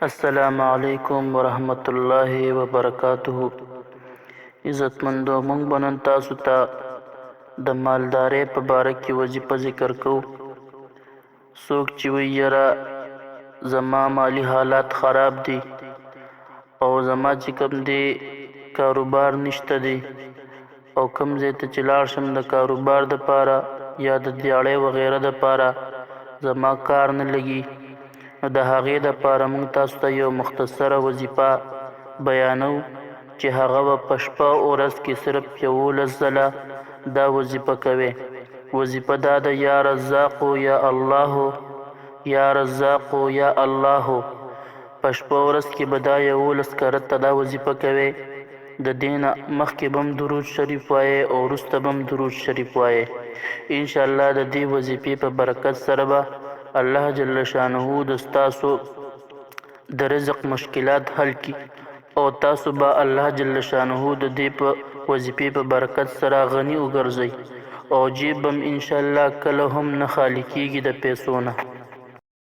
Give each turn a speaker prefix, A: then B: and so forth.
A: السلام علیکم ورحمت الله وبرکاته. عزتمندو، مونږ به نن تاسو ته د مالدارۍ په باره کې وظیفه ذکر کوو. څوک چې وایي یاره زما مالی حالات خراب دي او زما چې کوم دی کاروبار نشته دی او کوم ځای ته چې لاړ شم د کاروبار دپاره یا د دیاړۍ وغیره دپاره زما کار نه لګي، نو د هغې دپاره موږ تاسو ته یو مختصره وظیفه بیانو چې هغه به په شپه او ورځ کې صرف 11 ځله دا وظیفه کوئ. وظیفه دا ده: یا رزاقو یا الله، یا رزاقو یا الله. په شپه او ورځ کې به دا 11 کرته دا وظیفه کوئ. د دې نه مخکې به هم درود شریف وایې او وروسته به هم درود شریف وایې. انشاءالله د دې وظیفې په برکت سره به الله جل شانه د ستاسو د رزق مشکلات حل کړي او تاسو به الله جل شانه د دې په وظیفې په برکت سره غني وګرځئ او جیب هم انشاءالله کله هم نه خالی کېږي د پیسو نه.